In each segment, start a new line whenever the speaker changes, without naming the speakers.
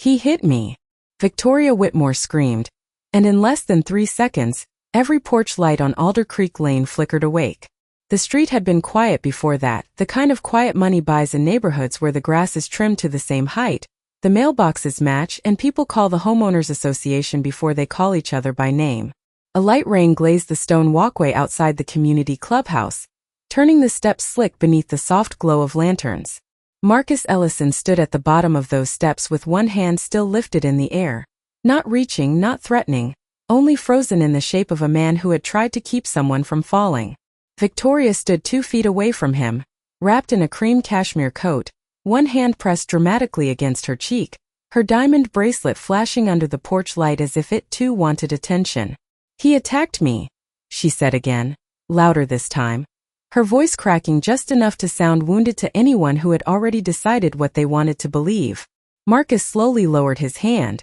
He hit me, Victoria Whitmore screamed, and in less than 3 seconds, every porch light on Alder Creek Lane flickered awake. The street had been quiet before that, the kind of quiet money buys in neighborhoods where the grass is trimmed to the same height, the mailboxes match, and people call the homeowners association before they call each other by name. A light rain glazed the stone walkway outside the community clubhouse, turning the steps slick beneath the soft glow of lanterns. Marcus Ellison stood at the bottom of those steps with one hand still lifted in the air. Not reaching, not threatening, only frozen in the shape of a man who had tried to keep someone from falling. Victoria stood 2 feet away from him, wrapped in a cream cashmere coat, one hand pressed dramatically against her cheek, her diamond bracelet flashing under the porch light as if it too wanted attention. "He attacked me," she said again, louder this time, her voice cracking just enough to sound wounded to anyone who had already decided what they wanted to believe. Marcus slowly lowered his hand.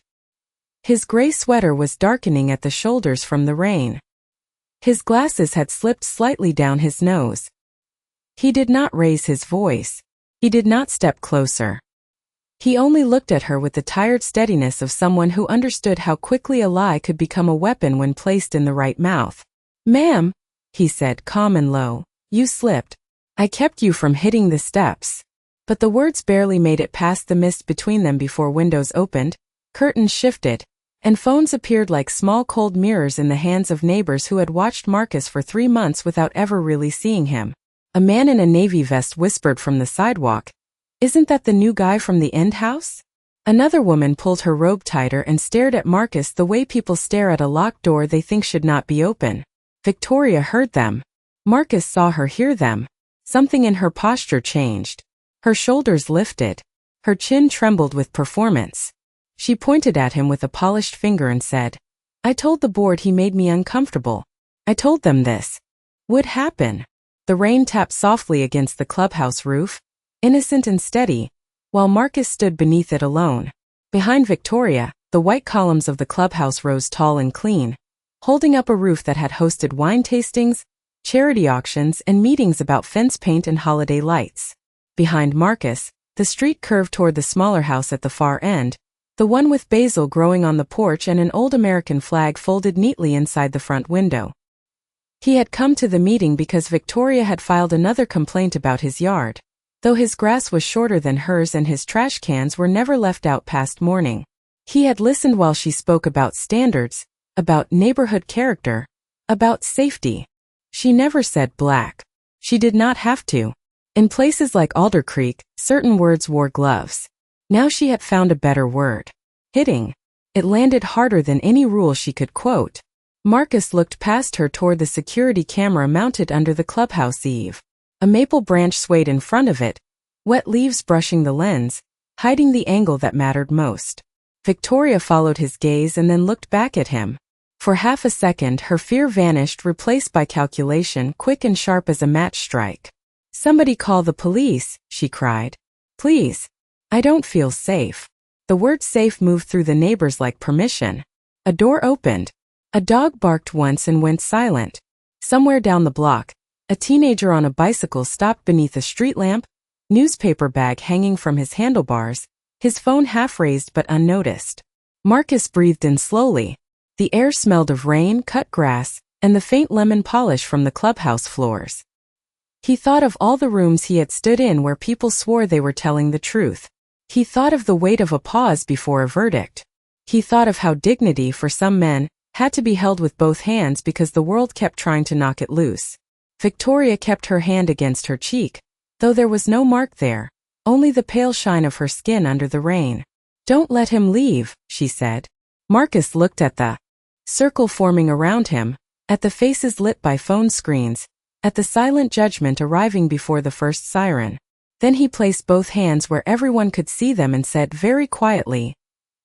His gray sweater was darkening at the shoulders from the rain. His glasses had slipped slightly down his nose. He did not raise his voice. He did not step closer. He only looked at her with the tired steadiness of someone who understood how quickly a lie could become a weapon when placed in the right mouth. "Ma'am," he said, calm and low, "you slipped. I kept you from hitting the steps." But the words barely made it past the mist between them before windows opened, curtains shifted, and phones appeared like small cold mirrors in the hands of neighbors who had watched Marcus for 3 months without ever really seeing him. A man in a navy vest whispered from the sidewalk, "Isn't that the new guy from the end house?" Another woman pulled her robe tighter and stared at Marcus the way people stare at a locked door they think should not be open. Victoria heard them. Marcus saw her hear them. Something in her posture changed. Her shoulders lifted. Her chin trembled with performance. She pointed at him with a polished finger and said, "I told the board he made me uncomfortable. I told them this would happen." The rain tapped softly against the clubhouse roof, innocent and steady, while Marcus stood beneath it alone. Behind Victoria, the white columns of the clubhouse rose tall and clean, holding up a roof that had hosted wine tastings, charity auctions, and meetings about fence paint and holiday lights. Behind Marcus, the street curved toward the smaller house at the far end, the one with basil growing on the porch and an old American flag folded neatly inside the front window. He had come to the meeting because Victoria had filed another complaint about his yard, though his grass was shorter than hers and his trash cans were never left out past morning. He had listened while she spoke about standards, about neighborhood character, about safety. She never said black. She did not have to. In places like Alder Creek, certain words wore gloves. Now she had found a better word. Hitting. It landed harder than any rule she could quote. Marcus looked past her toward the security camera mounted under the clubhouse eave. A maple branch swayed in front of it, wet leaves brushing the lens, hiding the angle that mattered most. Victoria followed his gaze and then looked back at him. For half a second her fear vanished, replaced by calculation, quick and sharp as a match strike. "Somebody call the police," she cried. "Please. I don't feel safe." The word safe moved through the neighbors like permission. A door opened. A dog barked once and went silent. Somewhere down the block, a teenager on a bicycle stopped beneath a street lamp, newspaper bag hanging from his handlebars, his phone half raised but unnoticed. Marcus breathed in slowly. The air smelled of rain, cut grass, and the faint lemon polish from the clubhouse floors. He thought of all the rooms he had stood in where people swore they were telling the truth. He thought of the weight of a pause before a verdict. He thought of how dignity, for some men, had to be held with both hands because the world kept trying to knock it loose. Victoria kept her hand against her cheek, though there was no mark there, only the pale shine of her skin under the rain. "Don't let him leave," she said. Marcus looked at the circle forming around him, at the faces lit by phone screens, at the silent judgment arriving before the first siren. Then he placed both hands where everyone could see them and said very quietly,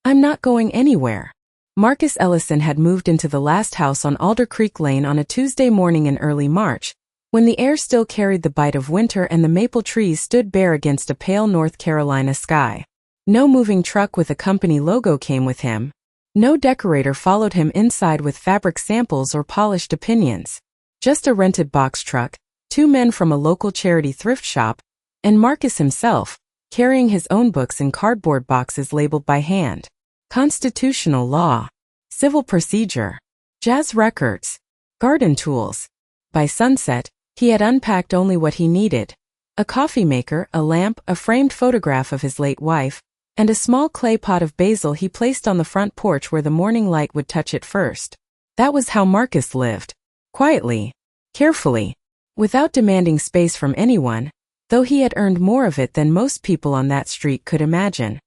"I'm not going anywhere." Marcus Ellison had moved into the last house on Alder Creek Lane on a Tuesday morning in early March, when the air still carried the bite of winter and the maple trees stood bare against a pale North Carolina sky. No moving truck with a company logo came with him. No decorator followed him inside with fabric samples or polished opinions. Just a rented box truck, 2 men from a local charity thrift shop, and Marcus himself, carrying his own books in cardboard boxes labeled by hand. Constitutional law, civil procedure, jazz records, garden tools. By sunset, he had unpacked only what he needed: a coffee maker, a lamp, a framed photograph of his late wife, and a small clay pot of basil he placed on the front porch where the morning light would touch it first. That was how Marcus lived. Quietly, carefully, without demanding space from anyone, though he had earned more of it than most people on that street could imagine.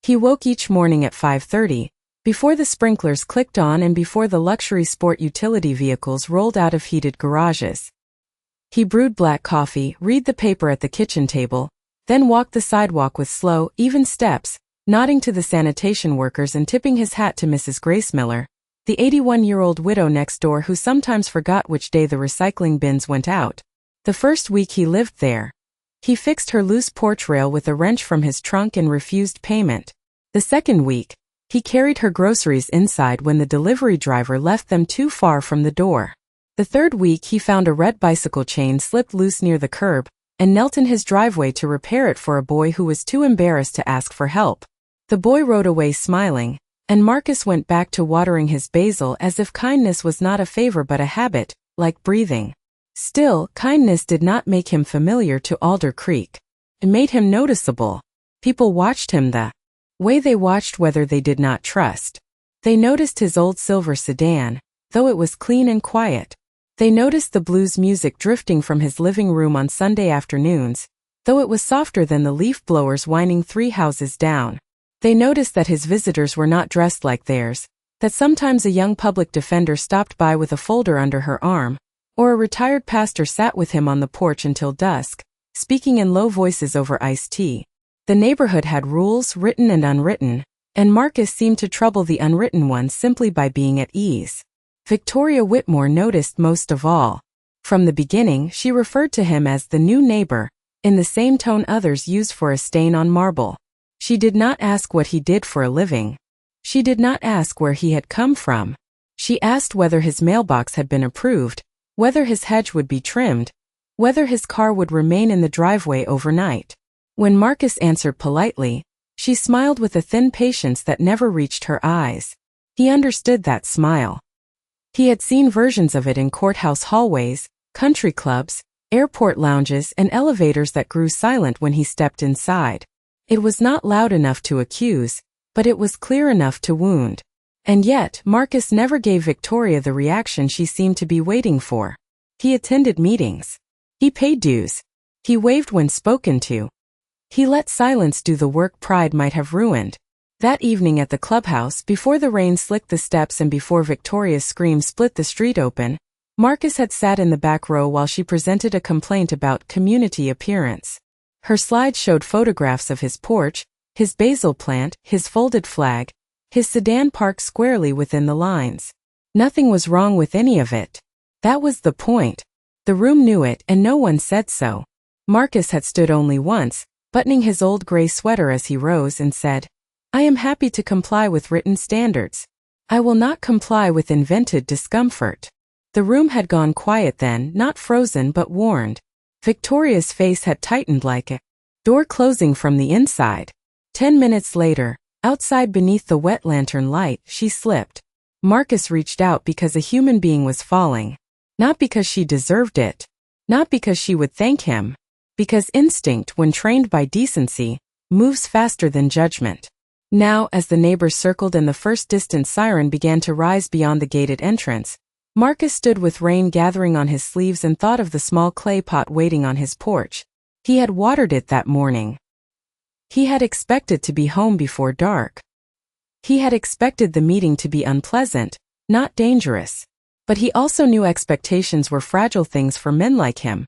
He woke each morning at 5:30, before the sprinklers clicked on and before the luxury sport utility vehicles rolled out of heated garages. He brewed black coffee, read the paper at the kitchen table, then walked the sidewalk with slow, even steps, nodding to the sanitation workers and tipping his hat to Mrs. Grace Miller, the 81-year-old widow next door who sometimes forgot which day the recycling bins went out. The first week he lived there, he fixed her loose porch rail with a wrench from his trunk and refused payment. The second week, he carried her groceries inside when the delivery driver left them too far from the door. The third week he found a red bicycle chain slipped loose near the curb and knelt in his driveway to repair it for a boy who was too embarrassed to ask for help. The boy rode away smiling, and Marcus went back to watering his basil as if kindness was not a favor but a habit, like breathing. Still, kindness did not make him familiar to Alder Creek. It made him noticeable. People watched him the way they watched whether they did not trust. They noticed his old silver sedan, though it was clean and quiet. They noticed the blues music drifting from his living room on Sunday afternoons, though it was softer than the leaf blowers whining 3 houses down. They noticed that his visitors were not dressed like theirs, that sometimes a young public defender stopped by with a folder under her arm, or a retired pastor sat with him on the porch until dusk, speaking in low voices over iced tea. The neighborhood had rules, written and unwritten, and Marcus seemed to trouble the unwritten ones simply by being at ease. Victoria Whitmore noticed most of all. From the beginning, she referred to him as the new neighbor, in the same tone others use for a stain on marble. She did not ask what he did for a living. She did not ask where he had come from. She asked whether his mailbox had been approved, whether his hedge would be trimmed, whether his car would remain in the driveway overnight. When Marcus answered politely, she smiled with a thin patience that never reached her eyes. He understood that smile. He had seen versions of it in courthouse hallways, country clubs, airport lounges, and elevators that grew silent when he stepped inside. It was not loud enough to accuse, but it was clear enough to wound. And yet, Marcus never gave Victoria the reaction she seemed to be waiting for. He attended meetings. He paid dues. He waved when spoken to. He let silence do the work pride might have ruined. That evening at the clubhouse, before the rain slicked the steps and before Victoria's scream split the street open, Marcus had sat in the back row while she presented a complaint about community appearance. Her slides showed photographs of his porch, his basil plant, his folded flag, his sedan parked squarely within the lines. Nothing was wrong with any of it. That was the point. The room knew it and no one said so. Marcus had stood only once, buttoning his old gray sweater as he rose and said, "I am happy to comply with written standards. I will not comply with invented discomfort." The room had gone quiet then, not frozen but warned. Victoria's face had tightened like a door closing from the inside. 10 minutes later, outside beneath the wet lantern light, she slipped. Marcus reached out because a human being was falling. Not because she deserved it. Not because she would thank him. Because instinct, when trained by decency, moves faster than judgment. Now, as the neighbors circled and the first distant siren began to rise beyond the gated entrance, Marcus stood with rain gathering on his sleeves and thought of the small clay pot waiting on his porch. He had watered it that morning. He had expected to be home before dark. He had expected the meeting to be unpleasant, not dangerous. But he also knew expectations were fragile things for men like him,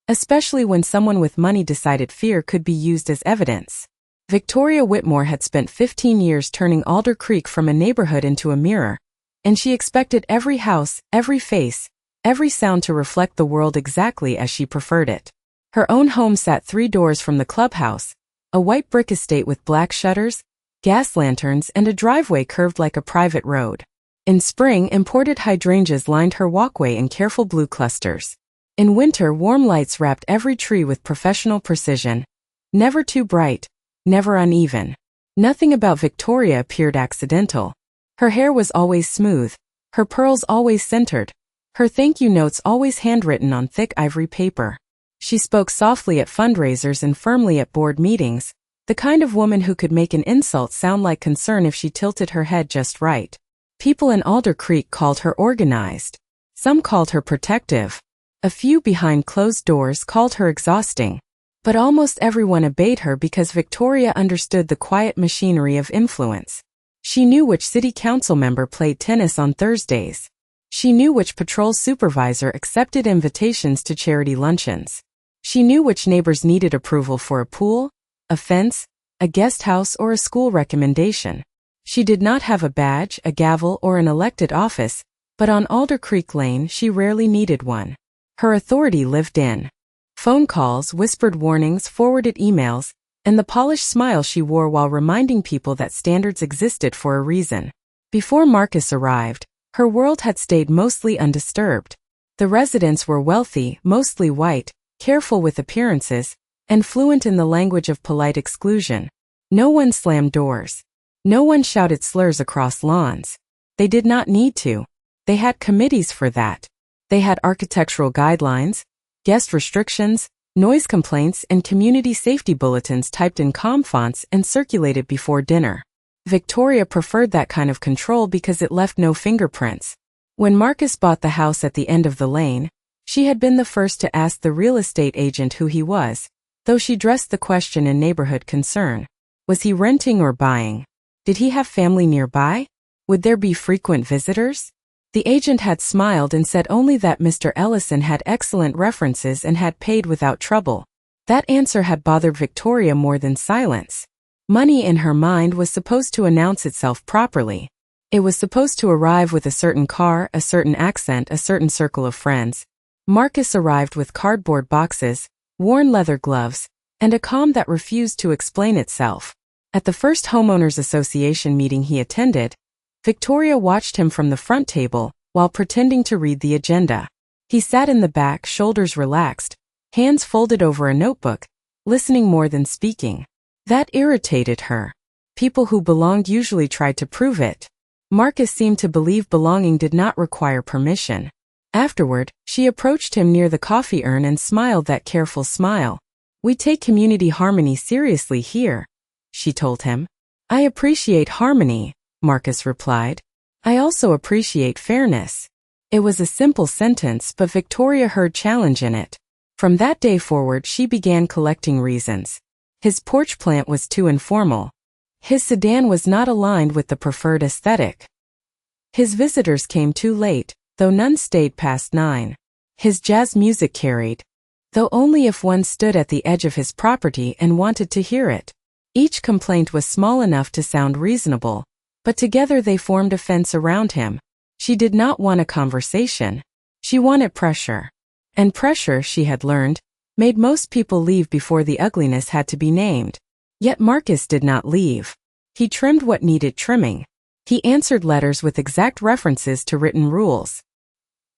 especially when someone with money decided fear could be used as evidence. Victoria Whitmore had spent 15 years turning Alder Creek from a neighborhood into a mirror, and she expected every house, every face, every sound to reflect the world exactly as she preferred it. Her own home sat 3 doors from the clubhouse, a white brick estate with black shutters, gas lanterns, and a driveway curved like a private road. In spring, imported hydrangeas lined her walkway in careful blue clusters. In winter, warm lights wrapped every tree with professional precision, Never too bright, never uneven. Nothing about Victoria appeared accidental. Her hair was always smooth, her pearls always centered, her thank you notes always handwritten on thick ivory paper. She spoke softly at fundraisers and firmly at board meetings, the kind of woman who could make an insult sound like concern if she tilted her head just right. People in Alder Creek called her organized. Some called her protective. A few behind closed doors called her exhausting. But almost everyone obeyed her because Victoria understood the quiet machinery of influence. She knew which city council member played tennis on Thursdays. She knew which patrol supervisor accepted invitations to charity luncheons. She knew which neighbors needed approval for a pool, a fence, a guest house, or a school recommendation. She did not have a badge, a gavel, or an elected office, but on Alder Creek Lane she rarely needed one. Her authority lived in phone calls, whispered warnings, forwarded emails, and the polished smile she wore while reminding people that standards existed for a reason. Before Marcus arrived, her world had stayed mostly undisturbed. The residents were wealthy, mostly white, careful with appearances, and fluent in the language of polite exclusion. No one slammed doors. No one shouted slurs across lawns. They did not need to. They had committees for that. They had architectural guidelines, guest restrictions, noise complaints, and community safety bulletins typed in calm fonts and circulated before dinner. Victoria preferred that kind of control because it left no fingerprints. When Marcus bought the house at the end of the lane, she had been the first to ask the real estate agent who he was, though she dressed the question in neighborhood concern. Was he renting or buying? Did he have family nearby? Would there be frequent visitors? The agent had smiled and said only that Mr. Ellison had excellent references and had paid without trouble. That answer had bothered Victoria more than silence. Money in her mind was supposed to announce itself properly. It was supposed to arrive with a certain car, a certain accent, a certain circle of friends. Marcus arrived with cardboard boxes, worn leather gloves, and a calm that refused to explain itself. At the first homeowners association meeting he attended, Victoria watched him from the front table while pretending to read the agenda. He sat in the back, shoulders relaxed, hands folded over a notebook, listening more than speaking. That irritated her. People who belonged usually tried to prove it. Marcus seemed to believe belonging did not require permission. Afterward, she approached him near the coffee urn and smiled that careful smile. "We take community harmony seriously here," she told him. "I appreciate harmony," Marcus replied. "I also appreciate fairness." It was a simple sentence, but Victoria heard challenge in it. From that day forward she began collecting reasons. His porch plant was too informal. His sedan was not aligned with the preferred aesthetic. His visitors came too late, though none stayed past 9. His jazz music carried, though only if one stood at the edge of his property and wanted to hear it. Each complaint was small enough to sound reasonable, but together they formed a fence around him. She did not want a conversation. She wanted pressure. And pressure, she had learned, made most people leave before the ugliness had to be named. Yet Marcus did not leave. He trimmed what needed trimming. He answered letters with exact references to written rules.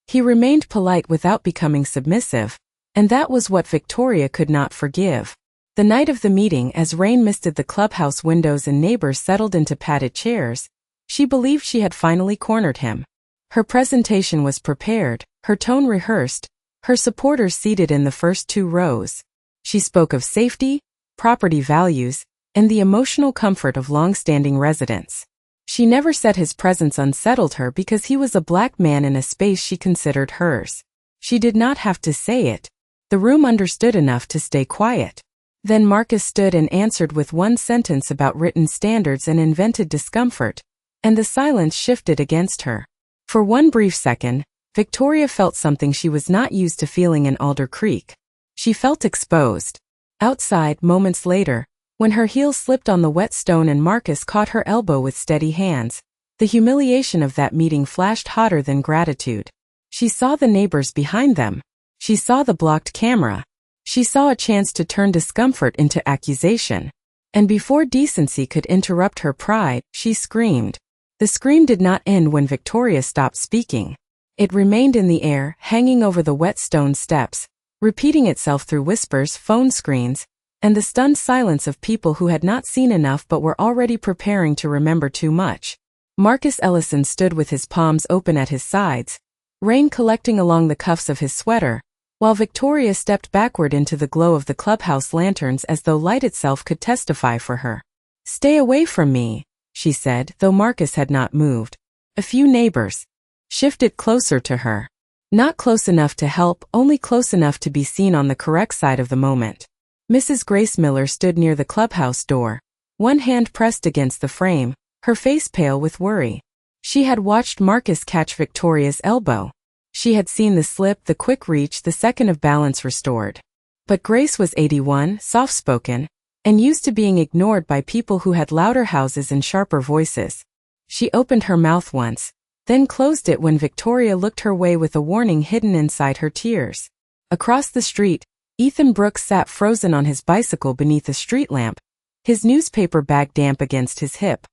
He remained polite without becoming submissive, and that was what Victoria could not forgive. The night of the meeting, as rain misted the clubhouse windows and neighbors settled into padded chairs, she believed she had finally cornered him. Her presentation was prepared, her tone rehearsed, her supporters seated in the first 2 rows. She spoke of safety, property values, and the emotional comfort of long-standing residents. She never said his presence unsettled her because he was a black man in a space she considered hers. She did not have to say it. The room understood enough to stay quiet. Then Marcus stood and answered with one sentence about written standards and invented discomfort, and the silence shifted against her. For one brief second, Victoria felt something she was not used to feeling in Alder Creek. She felt exposed. Outside, moments later, when her heel slipped on the wet stone and Marcus caught her elbow with steady hands, the humiliation of that meeting flashed hotter than gratitude. She saw the neighbors behind them. She saw the blocked camera. She saw a chance to turn discomfort into accusation. And before decency could interrupt her pride, she screamed. The scream did not end when Victoria stopped speaking. It remained in the air, hanging over the wet stone steps, repeating itself through whispers, phone screens, and the stunned silence of people who had not seen enough but were already preparing to remember too much. Marcus Ellison stood with his palms open at his sides, rain collecting along the cuffs of his sweater, while Victoria stepped backward into the glow of the clubhouse lanterns as though light itself could testify for her. "Stay away from me," she said, though Marcus had not moved. A few neighbors shifted closer to her. Not close enough to help, only close enough to be seen on the correct side of the moment. Mrs. Grace Miller stood near the clubhouse door, one hand pressed against the frame, her face pale with worry. She had watched Marcus catch Victoria's elbow. She had seen the slip, the quick reach, the second of balance restored. But Grace was 81, soft-spoken, and used to being ignored by people who had louder houses and sharper voices. She opened her mouth once, then closed it when Victoria looked her way with a warning hidden inside her tears. Across the street, Ethan Brooks sat frozen on his bicycle beneath a street lamp, his newspaper bag damp against his hip.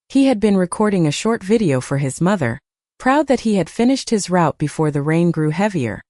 He had been recording a short video for his mother, proud that he had finished his route before the rain grew heavier.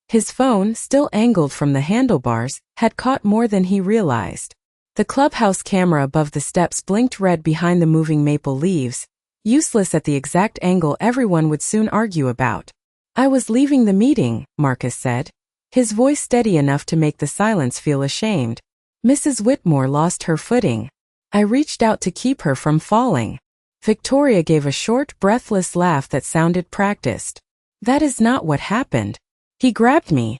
His phone, still angled from the handlebars, had caught more than he realized. The clubhouse camera above the steps blinked red behind the moving maple leaves, useless at the exact angle everyone would soon argue about. "I was leaving the meeting," Marcus said, his voice steady enough to make the silence feel ashamed. Mrs. Whitmore lost her footing. I reached out to keep her from falling. Victoria gave a short, breathless laugh that sounded practiced. "That is not what happened. He grabbed me."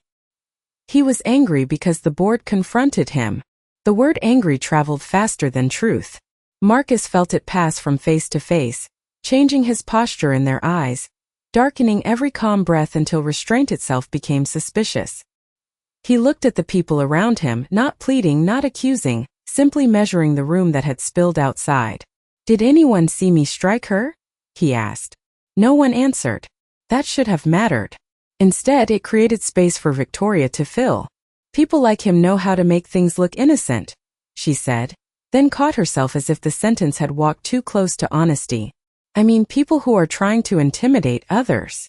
He was angry because the board confronted him. The word angry traveled faster than truth. Marcus felt it pass from face to face, changing his posture in their eyes, darkening every calm breath until restraint itself became suspicious. He looked at the people around him, not pleading, not accusing, simply measuring the room that had spilled outside. "Did anyone see me strike her?" he asked. No one answered. That should have mattered. Instead, it created space for Victoria to fill. "People like him know how to make things look innocent," she said, then caught herself as if the sentence had walked too close to honesty. "I mean people who are trying to intimidate others."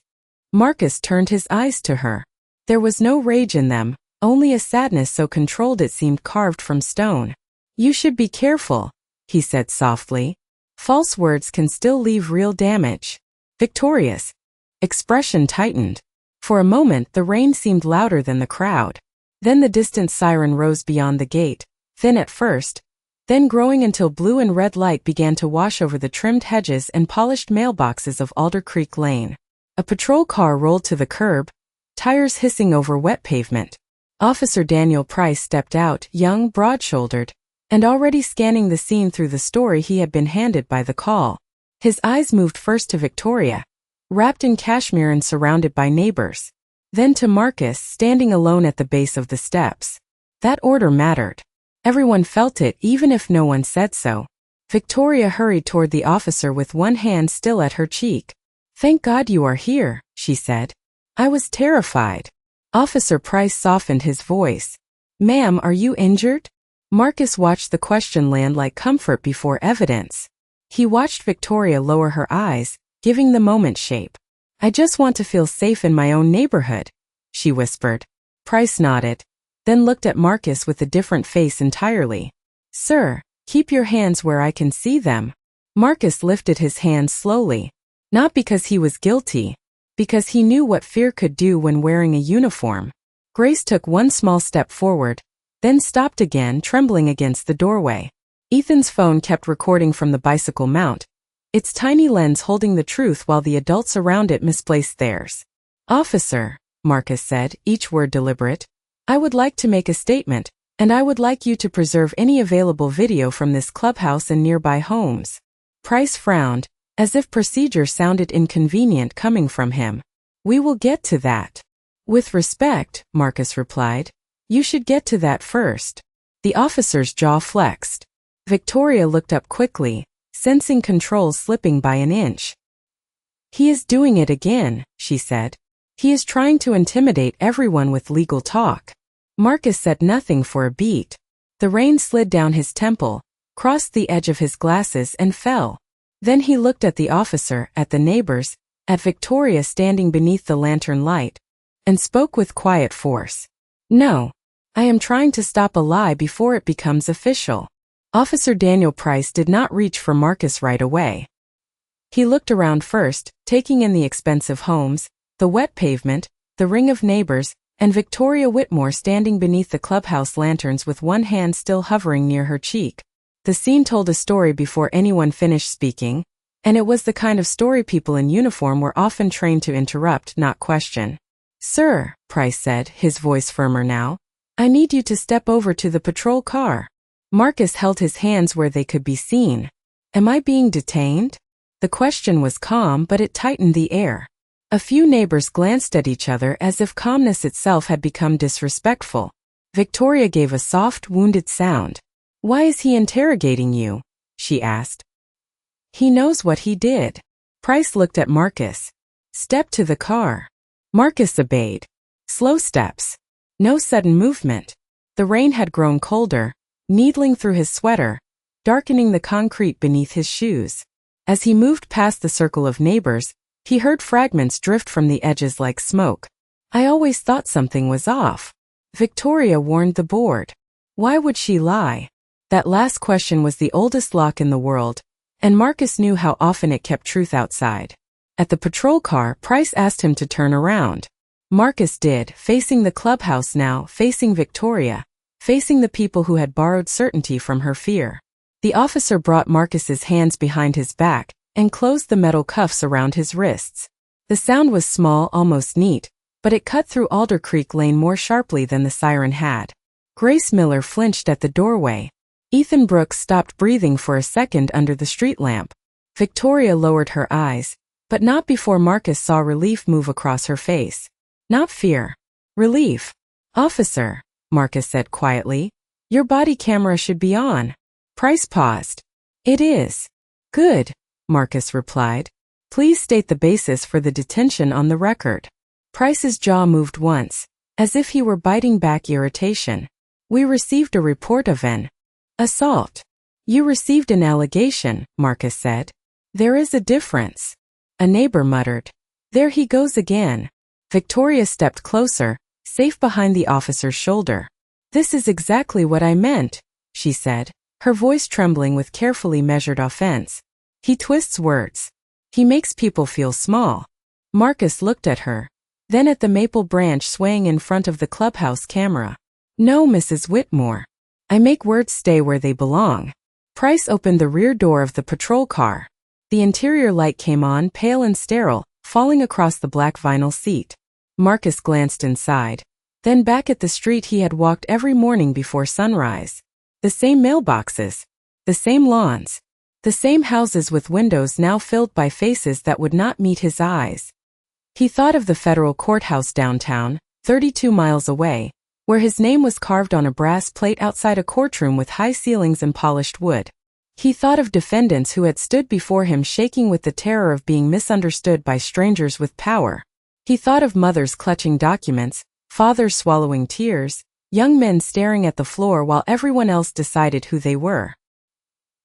Marcus turned his eyes to her. There was no rage in them, only a sadness so controlled it seemed carved from stone. "You should be careful," he said softly. "False words can still leave real damage." Victoria's expression tightened. For a moment the rain seemed louder than the crowd. Then the distant siren rose beyond the gate, thin at first, then growing until blue and red light began to wash over the trimmed hedges and polished mailboxes of Alder Creek Lane. A patrol car rolled to the curb, tires hissing over wet pavement. Officer Daniel Price stepped out, young, broad-shouldered, and already scanning the scene through the story he had been handed by the call. His eyes moved first to Victoria, wrapped in cashmere and surrounded by neighbors, then to Marcus standing alone at the base of the steps. That order mattered. Everyone felt it, even if no one said so. Victoria hurried toward the officer with one hand still at her cheek. "Thank God you are here," she said. "I was terrified." Officer Price softened his voice. "Ma'am, are you injured?" Marcus watched the question land like comfort before evidence. He watched Victoria lower her eyes, giving the moment shape. "I just want to feel safe in my own neighborhood," she whispered. Price nodded, then looked at Marcus with a different face entirely. "Sir, keep your hands where I can see them." Marcus lifted his hands slowly. Not because he was guilty, because he knew what fear could do when wearing a uniform. Grace took one small step forward, then stopped again, trembling against the doorway. Ethan's phone kept recording from the bicycle mount, its tiny lens holding the truth while the adults around it misplaced theirs. "Officer," Marcus said, each word deliberate, "I would like to make a statement, and I would like you to preserve any available video from this clubhouse and nearby homes." Price frowned, as if procedure sounded inconvenient coming from him. "We will get to that." "With respect," Marcus replied, "you should get to that first." The officer's jaw flexed. Victoria looked up quickly, sensing control slipping by an inch. "He is doing it again," she said. "He is trying to intimidate everyone with legal talk." Marcus said nothing for a beat. The rain slid down his temple, crossed the edge of his glasses and fell. Then he looked at the officer, at the neighbors, at Victoria standing beneath the lantern light, and spoke with quiet force. "No. I am trying to stop a lie before it becomes official. Officer Daniel Price did not reach for Marcus right away. He looked around first, taking in the expensive homes, the wet pavement, the ring of neighbors, and Victoria Whitmore standing beneath the clubhouse lanterns with one hand still hovering near her cheek. The scene told a story before anyone finished speaking, and it was the kind of story people in uniform were often trained to interrupt, not question. "Sir," Price said, his voice firmer now, "I need you to step over to the patrol car." Marcus held his hands where they could be seen. "Am I being detained?" The question was calm, but it tightened the air. A few neighbors glanced at each other as if calmness itself had become disrespectful. Victoria gave a soft, wounded sound. "Why is he interrogating you?" she asked. "He knows what he did." Price looked at Marcus. "Step to the car." Marcus obeyed. Slow steps. No sudden movement. The rain had grown colder, needling through his sweater, darkening the concrete beneath his shoes. As he moved past the circle of neighbors, he heard fragments drift from the edges like smoke. "I always thought something was off." Victoria warned the board. Why would she lie? That last question was the oldest lock in the world, and Marcus knew how often it kept truth outside. At the patrol car, Price asked him to turn around. Marcus did, facing the clubhouse now, facing Victoria, facing the people who had borrowed certainty from her fear. The officer brought Marcus's hands behind his back and closed the metal cuffs around his wrists. The sound was small, almost neat, but it cut through Alder Creek Lane more sharply than the siren had. Grace Miller flinched at the doorway. Ethan Brooks stopped breathing for a second under the street lamp. Victoria lowered her eyes, but not before Marcus saw relief move across her face. Not fear. Relief. "Officer," Marcus said quietly, "your body camera should be on." Price paused. "It is." "Good," Marcus replied. "Please state the basis for the detention on the record." Price's jaw moved once, as if he were biting back irritation. "We received a report of an assault." "You received an allegation," Marcus said. "There is a difference." A neighbor muttered. "There he goes again." Victoria stepped closer, safe behind the officer's shoulder. "This is exactly what I meant," she said, her voice trembling with carefully measured offense. "He twists words. He makes people feel small." Marcus looked at her, then at the maple branch swaying in front of the clubhouse camera. "No, Mrs. Whitmore. I make words stay where they belong." Price opened the rear door of the patrol car. The interior light came on, pale and sterile, falling across the black vinyl seat. Marcus glanced inside, then back at the street he had walked every morning before sunrise. The same mailboxes, the same lawns, the same houses with windows now filled by faces that would not meet his eyes. He thought of the federal courthouse downtown, 32 miles away, where his name was carved on a brass plate outside a courtroom with high ceilings and polished wood. He thought of defendants who had stood before him shaking with the terror of being misunderstood by strangers with power. He thought of mothers clutching documents, fathers swallowing tears, young men staring at the floor while everyone else decided who they were.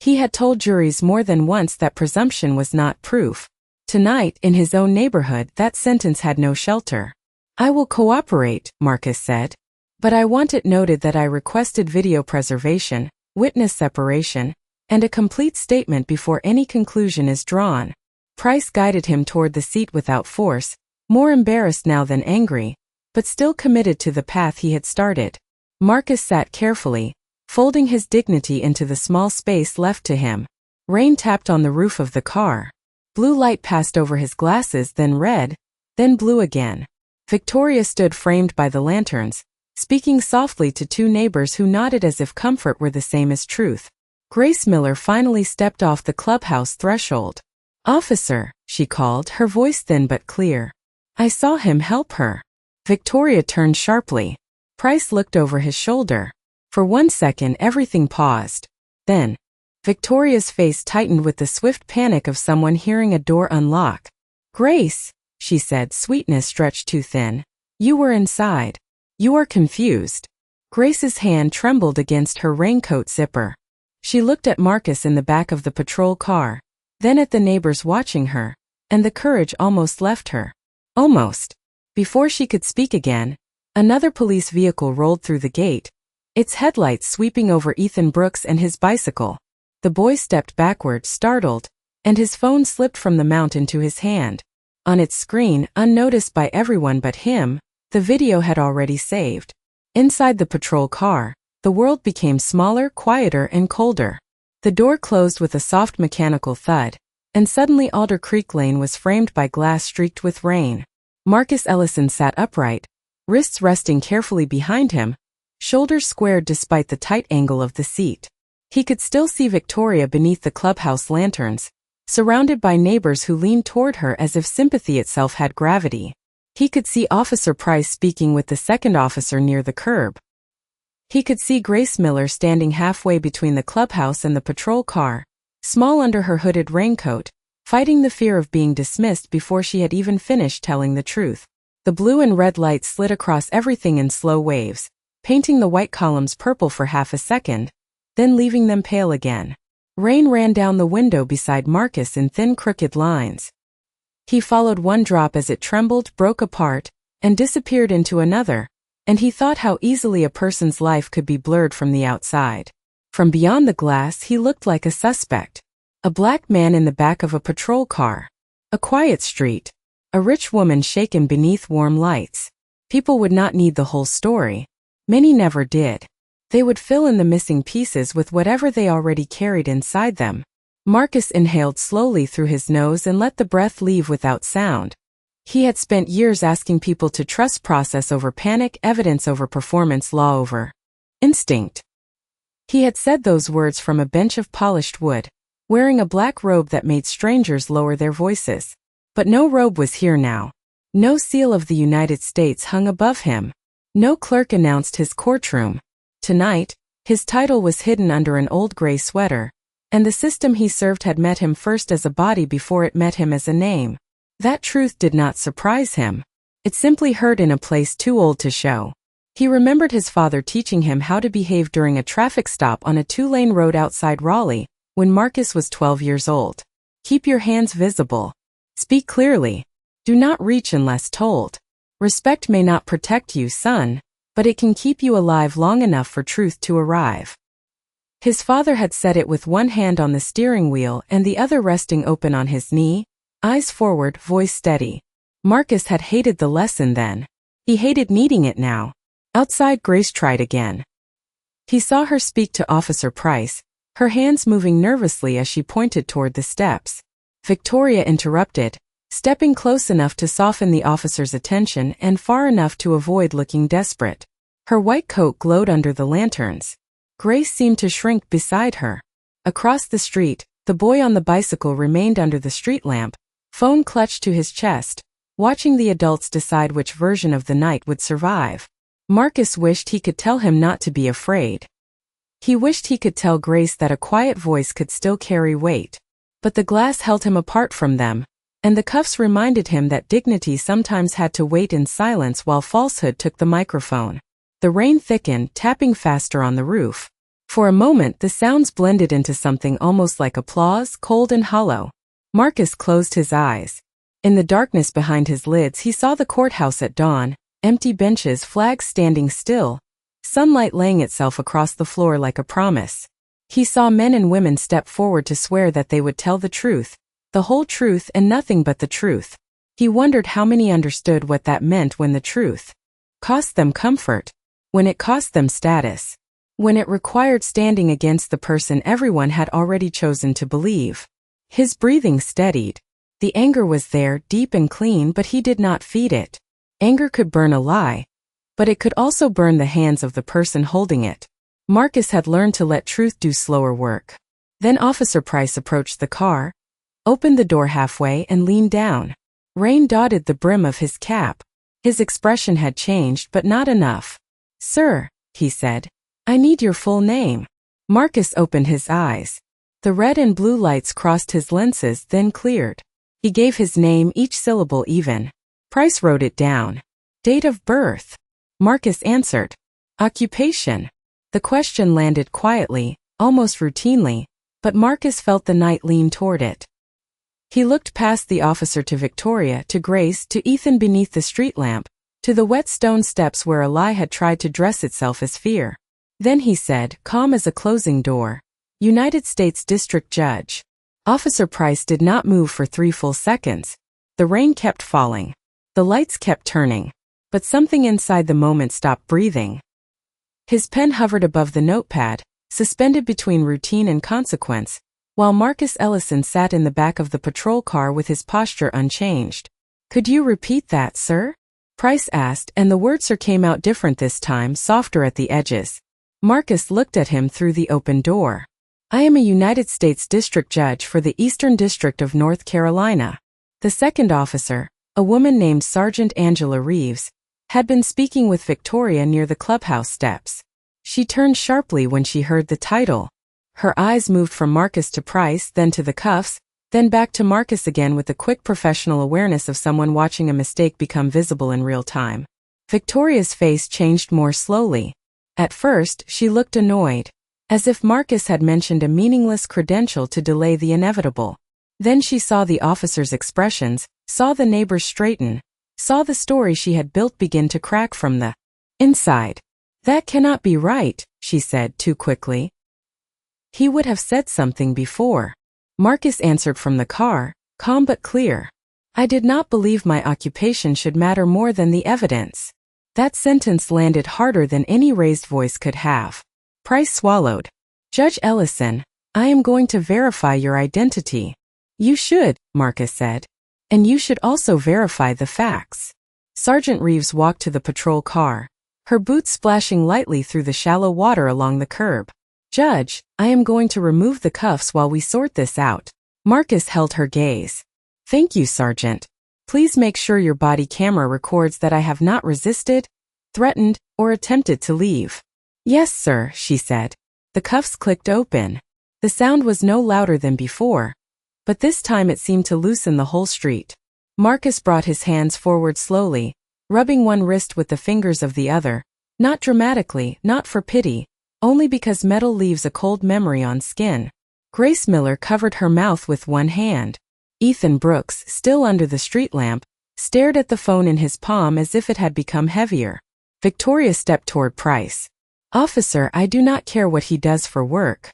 He had told juries more than once that presumption was not proof. Tonight, in his own neighborhood, that sentence had no shelter. "I will cooperate," Marcus said. "But I want it noted that I requested video preservation, witness separation, and a complete statement before any conclusion is drawn." Price guided him toward the seat without force, more embarrassed now than angry, but still committed to the path he had started. Marcus sat carefully, folding his dignity into the small space left to him. Rain tapped on the roof of the car. Blue light passed over his glasses, then red, then blue again. Victoria stood framed by the lanterns, speaking softly to two neighbors who nodded as if comfort were the same as truth. Grace Miller finally stepped off the clubhouse threshold. "Officer," she called, her voice thin but clear. "I saw him help her." Victoria turned sharply. Price looked over his shoulder. For 1 second everything paused. Then, Victoria's face tightened with the swift panic of someone hearing a door unlock. "Grace," she said, sweetness stretched too thin. "You were inside. You are confused." Grace's hand trembled against her raincoat zipper. She looked at Marcus in the back of the patrol car, then at the neighbors watching her, and the courage almost left her. Almost. Before she could speak again, Another police vehicle rolled through the gate, its headlights sweeping over Ethan Brooks and his bicycle. The boy stepped backward, startled, and his phone slipped from the mount into his hand. On its screen, unnoticed by everyone but him, the video had already saved. Inside the patrol car, the world became smaller, quieter, and colder. The door closed with a soft mechanical thud, and suddenly Alder Creek Lane was framed by glass streaked with rain. Marcus Ellison sat upright, wrists resting carefully behind him, shoulders squared despite the tight angle of the seat. He could still see Victoria beneath the clubhouse lanterns, surrounded by neighbors who leaned toward her as if sympathy itself had gravity. He could see Officer Price speaking with the second officer near the curb. He could see Grace Miller standing halfway between the clubhouse and the patrol car, small under her hooded raincoat, fighting the fear of being dismissed before she had even finished telling the truth. The blue and red lights slid across everything in slow waves, painting the white columns purple for half a second, then leaving them pale again. Rain ran down the window beside Marcus in thin crooked lines. He followed one drop as it trembled, broke apart, and disappeared into another, and he thought how easily a person's life could be blurred from the outside. From beyond the glass he looked like a suspect. A black man in the back of a patrol car. A quiet street. A rich woman shaken beneath warm lights. People would not need the whole story. Many never did. They would fill in the missing pieces with whatever they already carried inside them. Marcus inhaled slowly through his nose and let the breath leave without sound. He had spent years asking people to trust process over panic, evidence over performance, law over instinct. He had said those words from a bench of polished wood, wearing a black robe that made strangers lower their voices. But no robe was here now. No seal of the United States hung above him. No clerk announced his courtroom. Tonight, his title was hidden under an old gray sweater, and the system he served had met him first as a body before it met him as a name. That truth did not surprise him. It simply hurt in a place too old to show. He remembered his father teaching him how to behave during a traffic stop on a two-lane road outside Raleigh, when Marcus was 12 years old. Keep your hands visible. Speak clearly. Do not reach unless told. Respect may not protect you, son, but it can keep you alive long enough for truth to arrive. His father had said it with one hand on the steering wheel and the other resting open on his knee, eyes forward, voice steady. Marcus had hated the lesson then. He hated needing it now. Outside, Grace tried again. He saw her speak to Officer Price, her hands moving nervously as she pointed toward the steps. Victoria interrupted, stepping close enough to soften the officer's attention and far enough to avoid looking desperate. Her white coat glowed under the lanterns. Grace seemed to shrink beside her. Across the street, the boy on the bicycle remained under the street lamp, phone clutched to his chest, watching the adults decide which version of the night would survive. Marcus wished he could tell him not to be afraid. He wished he could tell Grace that a quiet voice could still carry weight. But the glass held him apart from them, and the cuffs reminded him that dignity sometimes had to wait in silence while falsehood took the microphone. The rain thickened, tapping faster on the roof. For a moment the sounds blended into something almost like applause, cold and hollow. Marcus closed his eyes. In the darkness behind his lids he saw the courthouse at dawn, empty benches, flags standing still, sunlight laying itself across the floor like a promise. He saw men and women step forward to swear that they would tell the truth, the whole truth and nothing but the truth. He wondered how many understood what that meant when the truth cost them comfort, when it cost them status, when it required standing against the person everyone had already chosen to believe. His breathing steadied. The anger was there, deep and clean, but he did not feed it. Anger could burn a lie, but it could also burn the hands of the person holding it. Marcus had learned to let truth do slower work. Then Officer Price approached the car, opened the door halfway and leaned down. Rain dotted the brim of his cap. His expression had changed, but not enough. "Sir," he said, "I need your full name." Marcus opened his eyes. The red and blue lights crossed his lenses, then cleared. He gave his name, each syllable even. Price wrote it down. "Date of birth." Marcus answered. "Occupation." The question landed quietly, almost routinely, but Marcus felt the night lean toward it. He looked past the officer to Victoria, to Grace, to Ethan beneath the street lamp, to the wet stone steps where a lie had tried to dress itself as fear. Then he said, calm as a closing door, United States District Judge. Officer Price did not move for 3 full seconds. The rain kept falling. The lights kept turning. But something inside the moment stopped breathing. His pen hovered above the notepad, suspended between routine and consequence, while Marcus Ellison sat in the back of the patrol car with his posture unchanged. Could you repeat that, sir? Price asked, and the word sir came out different this time, softer at the edges. Marcus looked at him through the open door. I am a United States District Judge for the Eastern District of North Carolina. The second officer, a woman named Sergeant Angela Reeves, had been speaking with Victoria near the clubhouse steps. She turned sharply when she heard the title. Her eyes moved from Marcus to Price, then to the cuffs, then back to Marcus again with the quick professional awareness of someone watching a mistake become visible in real time. Victoria's face changed more slowly. At first, she looked annoyed, as if Marcus had mentioned a meaningless credential to delay the inevitable. Then she saw the officer's expressions, saw the neighbors straighten, saw the story she had built begin to crack from the inside. That cannot be right, she said too quickly. He would have said something before. Marcus answered from the car, calm but clear. I did not believe my occupation should matter more than the evidence. That sentence landed harder than any raised voice could have. Price swallowed. Judge Ellison, I am going to verify your identity. You should, Marcus said. And you should also verify the facts. Sergeant Reeves walked to the patrol car, her boots splashing lightly through the shallow water along the curb. Judge, I am going to remove the cuffs while we sort this out. Marcus held her gaze. Thank you, Sergeant. Please make sure your body camera records that I have not resisted, threatened, or attempted to leave. Yes, sir, she said. The cuffs clicked open. The sound was no louder than before, but this time it seemed to loosen the whole street. Marcus brought his hands forward slowly, rubbing one wrist with the fingers of the other, not dramatically, not for pity, only because metal leaves a cold memory on skin. Grace Miller covered her mouth with one hand. Ethan Brooks, still under the street lamp, stared at the phone in his palm as if it had become heavier. Victoria stepped toward Price. Officer, I do not care what he does for work.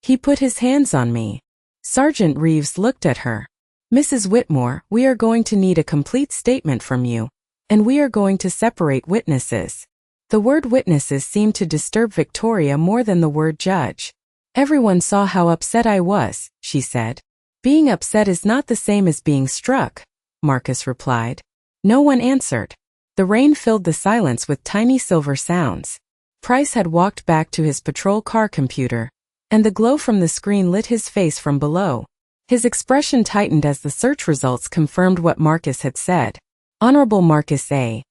He put his hands on me. Sergeant Reeves looked at her. Mrs. Whitmore, we are going to need a complete statement from you, and we are going to separate witnesses. The word witnesses seemed to disturb Victoria more than the word judge. Everyone saw how upset I was, she said. Being upset is not the same as being struck, Marcus replied. No one answered. The rain filled the silence with tiny silver sounds. Price had walked back to his patrol car computer, and the glow from the screen lit his face from below. His expression tightened as the search results confirmed what Marcus had said. Honorable Marcus A.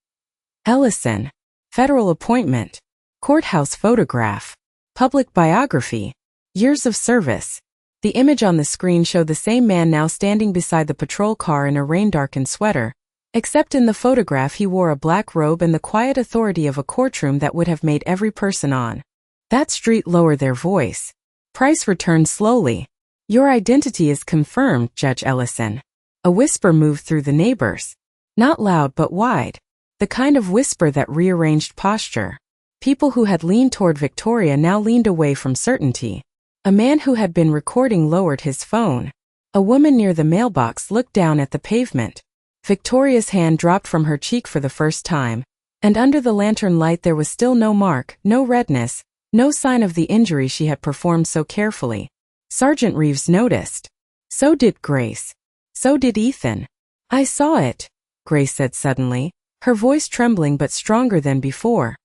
Ellison. Federal appointment. Courthouse photograph. Public biography. Years of service. The image on the screen showed the same man now standing beside the patrol car in a rain-darkened sweater, except in the photograph he wore a black robe and the quiet authority of a courtroom that would have made every person on that street lower their voice. Price returned slowly. Your identity is confirmed, Judge Ellison. A whisper moved through the neighbors. Not loud but wide. The kind of whisper that rearranged posture. People who had leaned toward Victoria now leaned away from certainty. A man who had been recording lowered his phone. A woman near the mailbox looked down at the pavement. Victoria's hand dropped from her cheek for the first time, and under the lantern light there was still no mark, no redness, no sign of the injury she had performed so carefully. Sergeant Reeves noticed. So did Grace. So did Ethan. I saw it, Grace said suddenly, her voice trembling but stronger than before.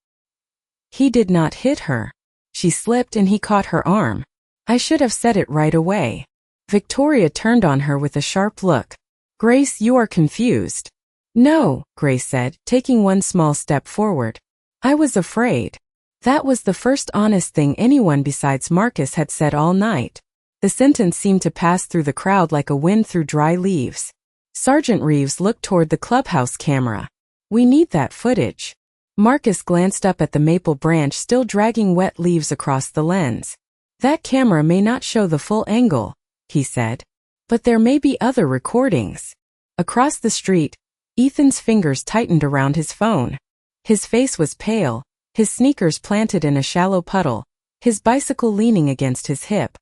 He did not hit her. She slipped and he caught her arm. I should have said it right away. Victoria turned on her with a sharp look. Grace, you are confused. No, Grace said, taking one small step forward. I was afraid. That was the first honest thing anyone besides Marcus had said all night. The sentence seemed to pass through the crowd like a wind through dry leaves. Sergeant Reeves looked toward the clubhouse camera. We need that footage. Marcus glanced up at the maple branch still dragging wet leaves across the lens. That camera may not show the full angle, he said. But there may be other recordings. Across the street, Ethan's fingers tightened around his phone. His face was pale, his sneakers planted in a shallow puddle, his bicycle leaning against his hip.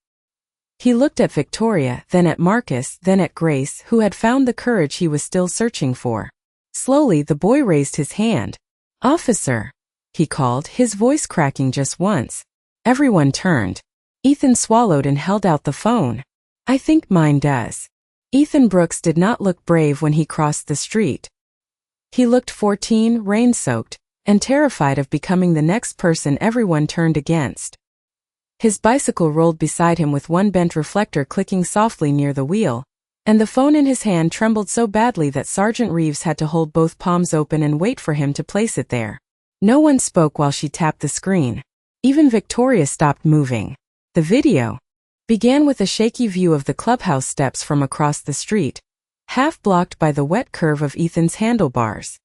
He looked at Victoria, then at Marcus, then at Grace, who had found the courage he was still searching for. Slowly the boy raised his hand. "Officer," he called, his voice cracking just once. Everyone turned. Ethan swallowed and held out the phone. "I think mine does." Ethan Brooks did not look brave when he crossed the street. He looked 14, rain-soaked, and terrified of becoming the next person everyone turned against. His bicycle rolled beside him with one bent reflector clicking softly near the wheel, and the phone in his hand trembled so badly that Sergeant Reeves had to hold both palms open and wait for him to place it there. No one spoke while she tapped the screen. Even Victoria stopped moving. The video began with a shaky view of the clubhouse steps from across the street, half blocked by the wet curve of Ethan's handlebars.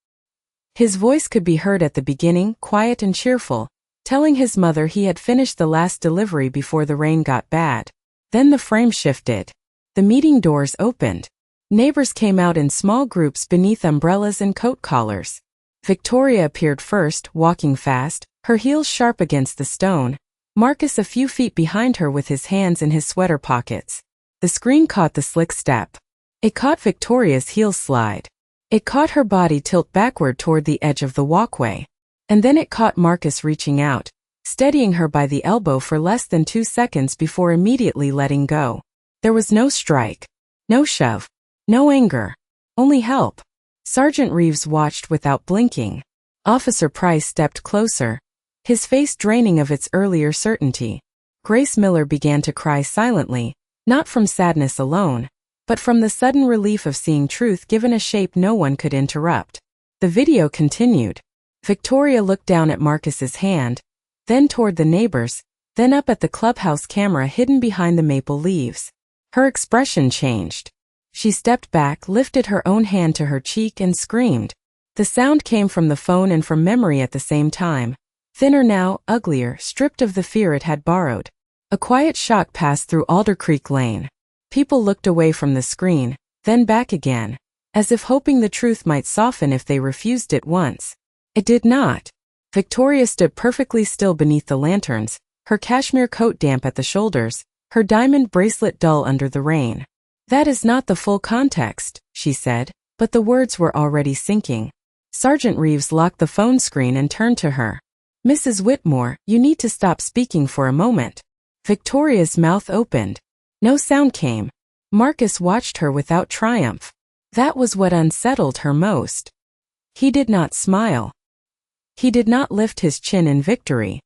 His voice could be heard at the beginning, quiet and cheerful, telling his mother he had finished the last delivery before the rain got bad. Then the frame shifted. The meeting doors opened. Neighbors came out in small groups beneath umbrellas and coat collars. Victoria appeared first, walking fast, her heels sharp against the stone, Marcus a few feet behind her with his hands in his sweater pockets. The screen caught the slick step. It caught Victoria's heels slide. It caught her body tilt backward toward the edge of the walkway. And then it caught Marcus reaching out, steadying her by the elbow for less than 2 seconds before immediately letting go. There was no strike, no shove, no anger, only help. Sergeant Reeves watched without blinking. Officer Price stepped closer, his face draining of its earlier certainty. Grace Miller began to cry silently, not from sadness alone, but from the sudden relief of seeing truth given a shape no one could interrupt. The video continued. Victoria looked down at Marcus's hand, then toward the neighbors, then up at the clubhouse camera hidden behind the maple leaves. Her expression changed. She stepped back, lifted her own hand to her cheek and screamed. The sound came from the phone and from memory at the same time. Thinner now, uglier, stripped of the fear it had borrowed. A quiet shock passed through Alder Creek Lane. People looked away from the screen, then back again, as if hoping the truth might soften if they refused it once. It did not. Victoria stood perfectly still beneath the lanterns, her cashmere coat damp at the shoulders, her diamond bracelet dull under the rain. "That is not the full context," she said, but the words were already sinking. Sergeant Reeves locked the phone screen and turned to her. "Mrs. Whitmore, you need to stop speaking for a moment." Victoria's mouth opened. No sound came. Marcus watched her without triumph. That was what unsettled her most. He did not smile. He did not lift his chin in victory.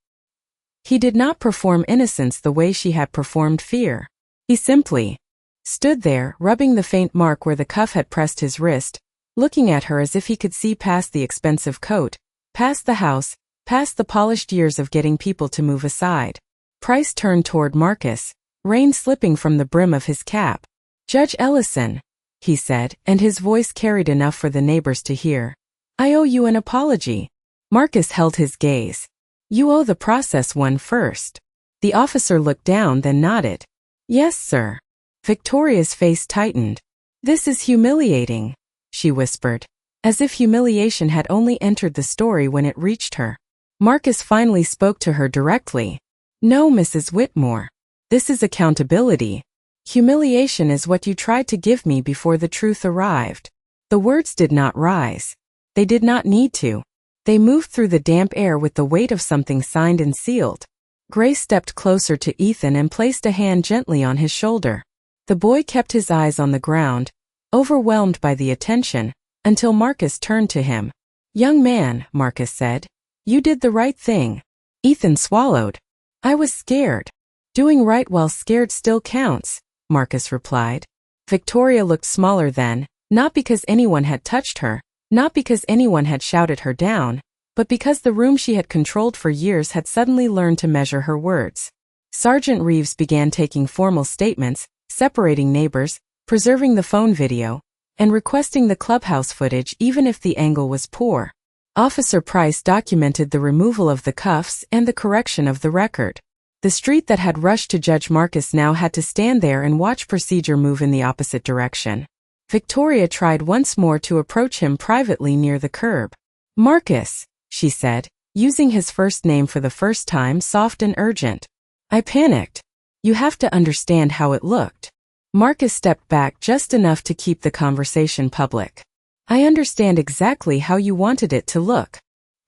He did not perform innocence the way she had performed fear. He simply stood there, rubbing the faint mark where the cuff had pressed his wrist, looking at her as if he could see past the expensive coat, past the house, past the polished years of getting people to move aside. Price turned toward Marcus, rain slipping from the brim of his cap. "Judge Ellison," he said, and his voice carried enough for the neighbors to hear. "I owe you an apology." Marcus held his gaze. "You owe the process one first." The officer looked down, then nodded. "Yes, sir." Victoria's face tightened. "This is humiliating," she whispered, as if humiliation had only entered the story when it reached her. Marcus finally spoke to her directly. "No, Mrs. Whitmore. This is accountability. Humiliation is what you tried to give me before the truth arrived." The words did not rise. They did not need to. They moved through the damp air with the weight of something signed and sealed. Grace stepped closer to Ethan and placed a hand gently on his shoulder. The boy kept his eyes on the ground, overwhelmed by the attention, until Marcus turned to him. "Young man," Marcus said, "you did the right thing." Ethan swallowed. "I was scared." "Doing right while scared still counts," Marcus replied. Victoria looked smaller then, not because anyone had touched her, not because anyone had shouted her down, but because the room she had controlled for years had suddenly learned to measure her words. Sergeant Reeves began taking formal statements, separating neighbors, preserving the phone video, and requesting the clubhouse footage even if the angle was poor. Officer Price documented the removal of the cuffs and the correction of the record. The street that had rushed to Judge Marcus now had to stand there and watch procedure move in the opposite direction. Victoria tried once more to approach him privately near the curb. "Marcus," she said, using his first name for the first time, soft and urgent. I panicked. "You have to understand how it looked." Marcus stepped back just enough to keep the conversation public. "I understand exactly how you wanted it to look."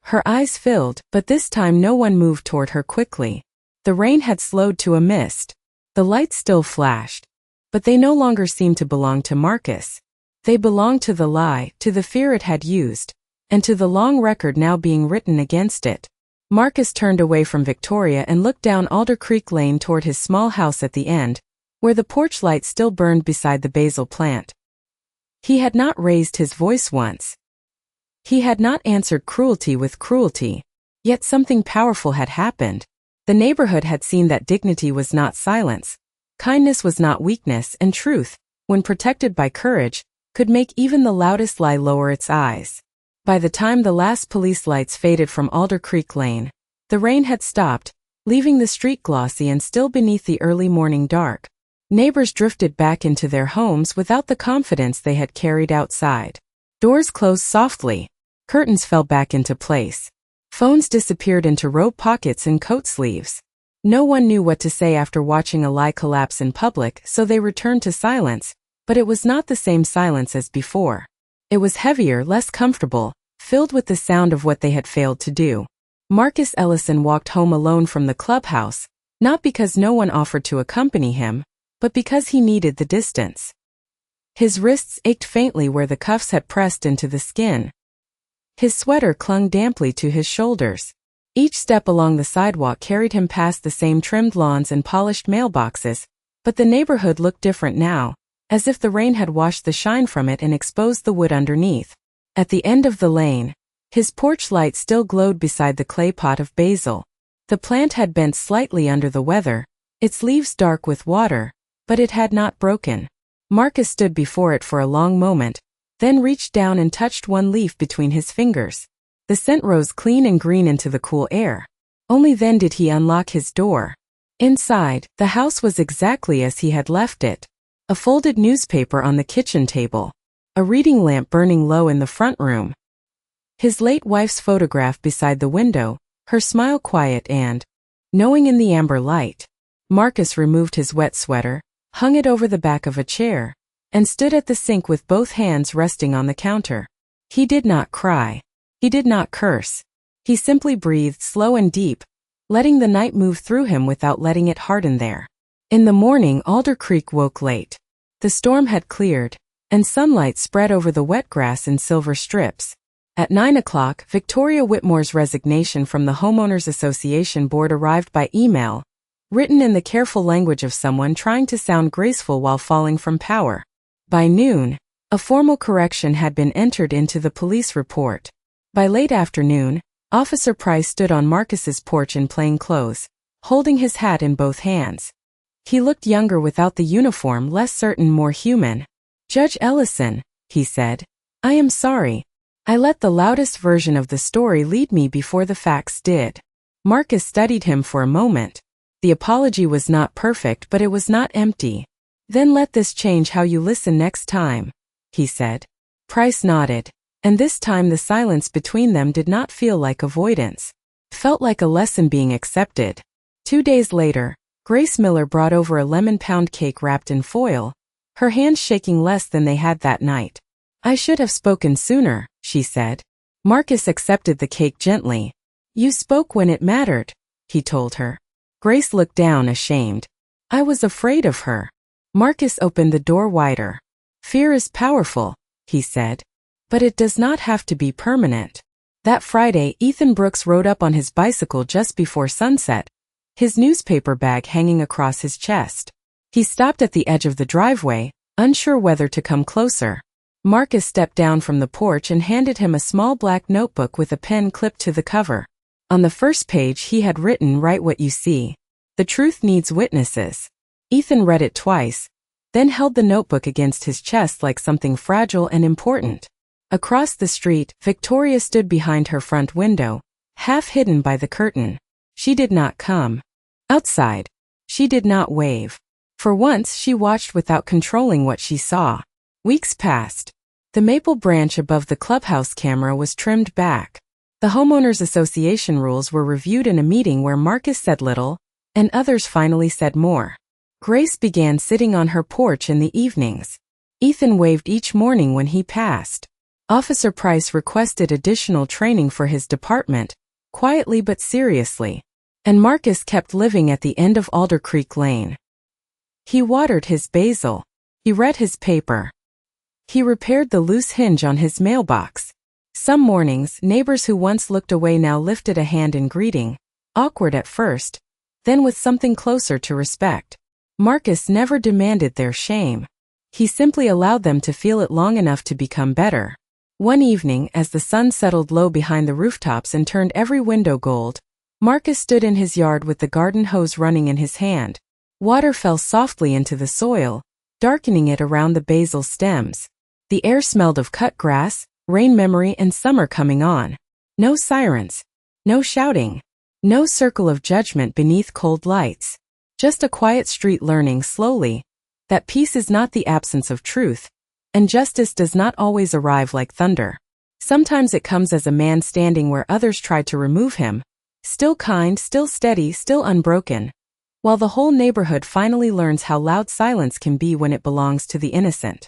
Her eyes filled, but this time no one moved toward her quickly. The rain had slowed to a mist. The lights still flashed. But they no longer seemed to belong to Marcus. They belonged to the lie, to the fear it had used, and to the long record now being written against it. Marcus turned away from Victoria and looked down Alder Creek Lane toward his small house at the end, where the porch light still burned beside the basil plant. He had not raised his voice once. He had not answered cruelty with cruelty. Yet something powerful had happened. The neighborhood had seen that dignity was not silence, kindness was not weakness, and truth, when protected by courage, could make even the loudest lie lower its eyes. By the time the last police lights faded from Alder Creek Lane, the rain had stopped, leaving the street glossy and still beneath the early morning dark. Neighbors drifted back into their homes without the confidence they had carried outside. Doors closed softly. Curtains fell back into place. Phones disappeared into robe pockets and coat sleeves. No one knew what to say after watching a lie collapse in public, so they returned to silence, but it was not the same silence as before. It was heavier, less comfortable, filled with the sound of what they had failed to do. Marcus Ellison walked home alone from the clubhouse, not because no one offered to accompany him, but because he needed the distance. His wrists ached faintly where the cuffs had pressed into the skin. His sweater clung damply to his shoulders. Each step along the sidewalk carried him past the same trimmed lawns and polished mailboxes, but the neighborhood looked different now, as if the rain had washed the shine from it and exposed the wood underneath. At the end of the lane, his porch light still glowed beside the clay pot of basil. The plant had bent slightly under the weather, its leaves dark with water, but it had not broken. Marcus stood before it for a long moment, then reached down and touched one leaf between his fingers. The scent rose clean and green into the cool air. Only then did he unlock his door. Inside, the house was exactly as he had left it. A folded newspaper on the kitchen table. A reading lamp burning low in the front room. His late wife's photograph beside the window, her smile quiet and knowing in the amber light. Marcus removed his wet sweater, hung it over the back of a chair, and stood at the sink with both hands resting on the counter. He did not cry. He did not curse. He simply breathed slow and deep, letting the night move through him without letting it harden there. In the morning, Alder Creek woke late. The storm had cleared, and sunlight spread over the wet grass in silver strips. At 9 o'clock, Victoria Whitmore's resignation from the Homeowners Association board arrived by email, written in the careful language of someone trying to sound graceful while falling from power. By noon, a formal correction had been entered into the police report. By late afternoon, Officer Price stood on Marcus's porch in plain clothes, holding his hat in both hands. He looked younger without the uniform, less certain, more human. "Judge Ellison," he said, "I am sorry. I let the loudest version of the story lead me before the facts did." Marcus studied him for a moment. The apology was not perfect, but it was not empty. "Then let this change how you listen next time," he said. Price nodded, and this time the silence between them did not feel like avoidance. It felt like a lesson being accepted. 2 days later, Grace Miller brought over a lemon pound cake wrapped in foil, her hands shaking less than they had that night. "I should have spoken sooner," she said. Marcus accepted the cake gently. "You spoke when it mattered," he told her. Grace looked down, ashamed. "I was afraid of her." Marcus opened the door wider. "Fear is powerful," he said, "but it does not have to be permanent." That Friday, Ethan Brooks rode up on his bicycle just before sunset, his newspaper bag hanging across his chest. He stopped at the edge of the driveway, unsure whether to come closer. Marcus stepped down from the porch and handed him a small black notebook with a pen clipped to the cover. On the first page he had written, "Write what you see. The truth needs witnesses." Ethan read it twice, then held the notebook against his chest like something fragile and important. Across the street, Victoria stood behind her front window, half hidden by the curtain. She did not come. Outside, she did not wave. For once she watched without controlling what she saw. Weeks passed. The maple branch above the clubhouse camera was trimmed back. The homeowners association rules were reviewed in a meeting where Marcus said little, and others finally said more. Grace began sitting on her porch in the evenings. Ethan waved each morning when he passed. Officer Price requested additional training for his department, quietly but seriously. And Marcus kept living at the end of Alder Creek Lane. He watered his basil. He read his paper. He repaired the loose hinge on his mailbox. Some mornings, neighbors who once looked away now lifted a hand in greeting, awkward at first, then with something closer to respect. Marcus never demanded their shame. He simply allowed them to feel it long enough to become better. One evening, as the sun settled low behind the rooftops and turned every window gold, Marcus stood in his yard with the garden hose running in his hand. Water fell softly into the soil, darkening it around the basil stems. The air smelled of cut grass, rain memory, and summer coming on. No sirens. No shouting. No circle of judgment beneath cold lights. Just a quiet street learning slowly that peace is not the absence of truth, and justice does not always arrive like thunder. Sometimes it comes as a man standing where others tried to remove him, still kind, still steady, still unbroken, while the whole neighborhood finally learns how loud silence can be when it belongs to the innocent.